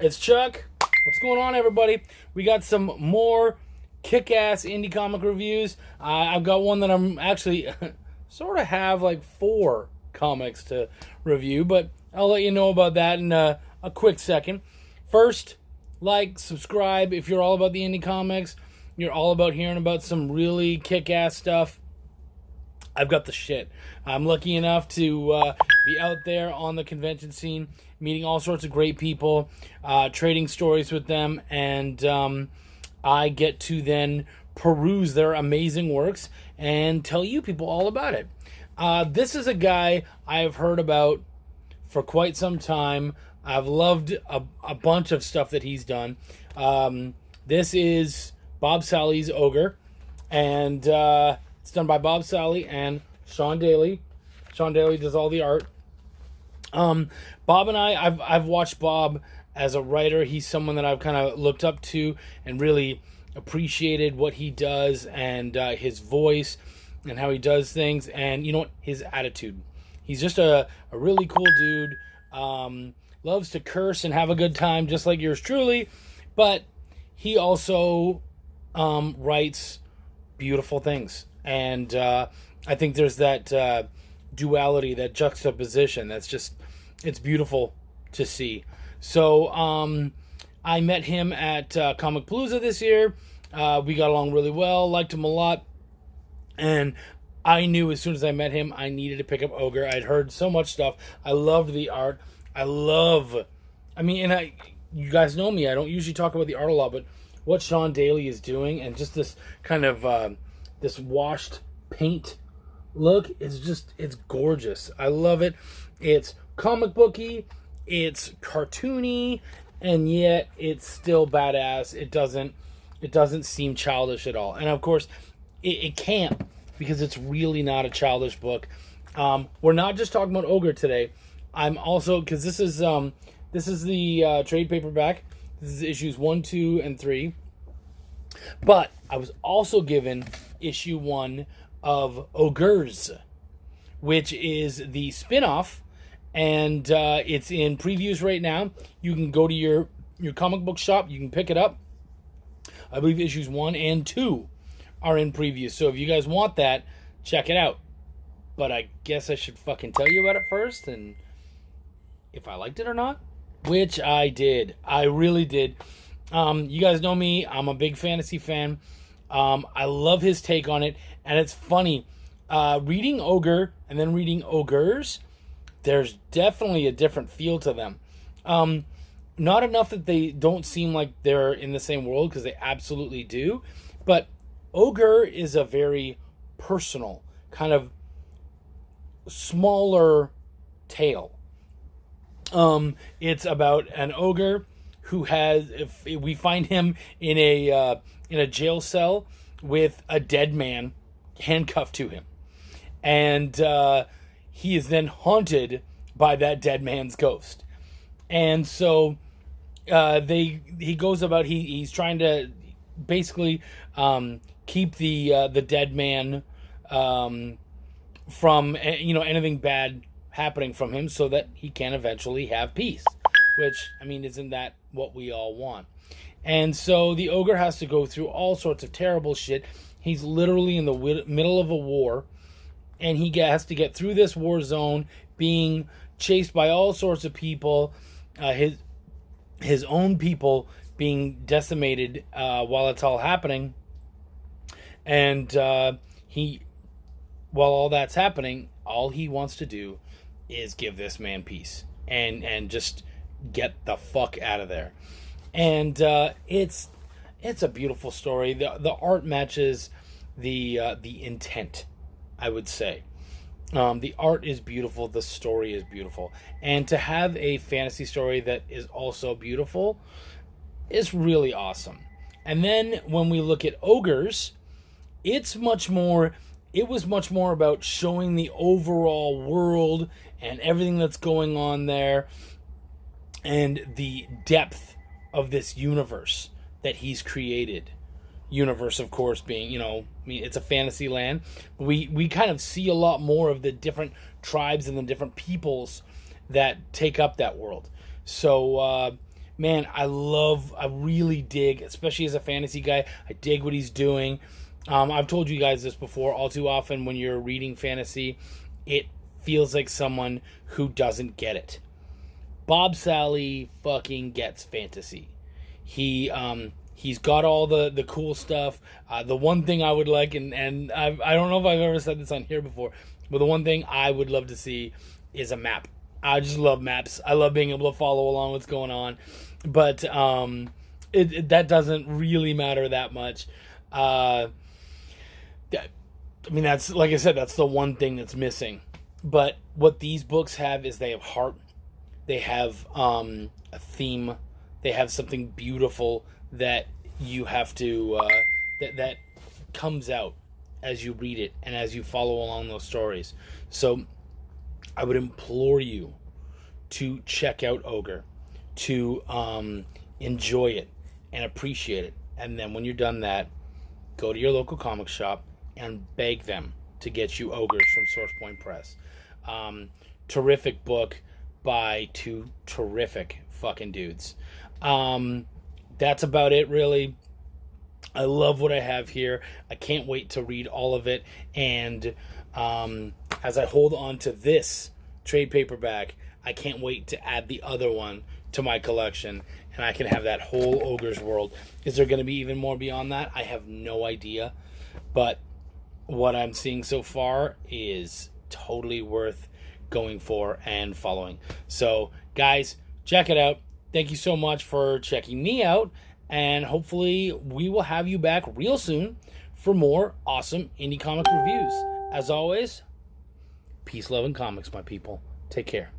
It's Chuck. What's going on, everybody? We got some more kick-ass indie comic reviews. I've got one that I'm actually sort of have like 4 comics to review, but I'll let you know about that in a quick second. First, like, subscribe if you're all about the indie comics. You're all about hearing about some really kick-ass stuff. I've got the shit. I'm lucky enough to be out there on the convention scene, meeting all sorts of great people, trading stories with them, and I get to then peruse their amazing works and tell you people all about it. This is a guy I have heard about for quite some time. I've loved a bunch of stuff that he's done. This is Bob Sally's Ogre, and it's done by Bob Sally and Sean Daly. Sean Daly does all the art. Bob and I've watched Bob as a writer. He's someone that I've kind of looked up to and really appreciated what he does and his voice and how he does things. And you know what? His attitude. He's just a really cool dude. Loves to curse and have a good time, just like yours truly. But he also writes beautiful things. And I think there's that duality, that juxtaposition. That's just, it's beautiful to see. So I met him at Comic Palooza this year. We got along really well, liked him a lot. And I knew as soon as I met him, I needed to pick up Ogre. I'd heard so much stuff. I loved the art. You guys know me. I don't usually talk about the art a lot, but what Sean Daly is doing and just this kind of this washed paint look is just, it's gorgeous. I love it. It's comic booky, it's cartoony, and yet it's still badass. It doesn't seem childish at all. And of course, it can't, because it's really not a childish book. We're not just talking about Ogre today. I'm also, because this is the trade paperback. This is issues 1, 2, and 3. But I was also given issue 1 of Ogres, which is the spin-off, and it's in previews right now. You can go to your comic book shop. You can pick it up. I believe issues 1 and 2 are in previews. So if you guys want that, check it out. But I guess I should fucking tell you about it first, and if I liked it or not, which I did. I really did. You guys know me. I'm a big fantasy fan. I love his take on it. And it's funny. Reading Ogre and then reading Ogres, there's definitely a different feel to them. Not enough that they don't seem like they're in the same world, because they absolutely do. But Ogre is a very personal, kind of smaller tale. It's about an ogre who has, if we find him in a jail cell with a dead man handcuffed to him, and he is then haunted by that dead man's ghost. And so he goes about, he's trying to basically keep the dead man from anything bad happening from him, so that he can eventually have peace, which, isn't that what we all want? And so the ogre has to go through all sorts of terrible shit. He's literally in the middle of a war, and he has to get through this war zone, being chased by all sorts of people, his own people being decimated while it's all happening. And while all that's happening, all he wants to do is give this man peace and just get the fuck out of there. And it's a beautiful story. The art matches the intent, I would say. The art is beautiful. The story is beautiful. And to have a fantasy story that is also beautiful is really awesome. And then when we look at Ogres, it was much more about showing the overall world and everything that's going on there, and the depth of this universe that he's created. Universe, of course, being, it's a fantasy land. We kind of see a lot more of the different tribes and the different peoples that take up that world. So man, I really dig, especially as a fantasy guy, I dig what he's doing. I've told you guys this before. All too often when you're reading fantasy, it feels like someone who doesn't get it. Bob Sally fucking gets fantasy. He's got all the cool stuff. The one thing I would like, and I don't know if I've ever said this on here before, but the one thing I would love to see is a map. I just love maps. I love being able to follow along what's going on. But that doesn't really matter that much. That's, like I said, that's the one thing that's missing. But what these books have is they have heart. They have a theme. They have something beautiful that you have to that comes out as you read it and as you follow along those stories. So I would implore you to check out Ogre, to enjoy it and appreciate it. And then when you're done that, go to your local comic shop and beg them to get you Ogres from SourcePoint Press. Terrific book by two terrific fucking dudes. That's about it, really. I love what I have here. I can't wait to read all of it. And as I hold on to this trade paperback, I can't wait to add the other one to my collection, and I can have that whole Ogres world. Is there going to be even more beyond that? I have no idea. But what I'm seeing so far is totally worth going for and following. So, guys, check it out. Thank you so much for checking me out, and hopefully we will have you back real soon for more awesome indie comic reviews. As always, peace, love, and comics, my people. Take care.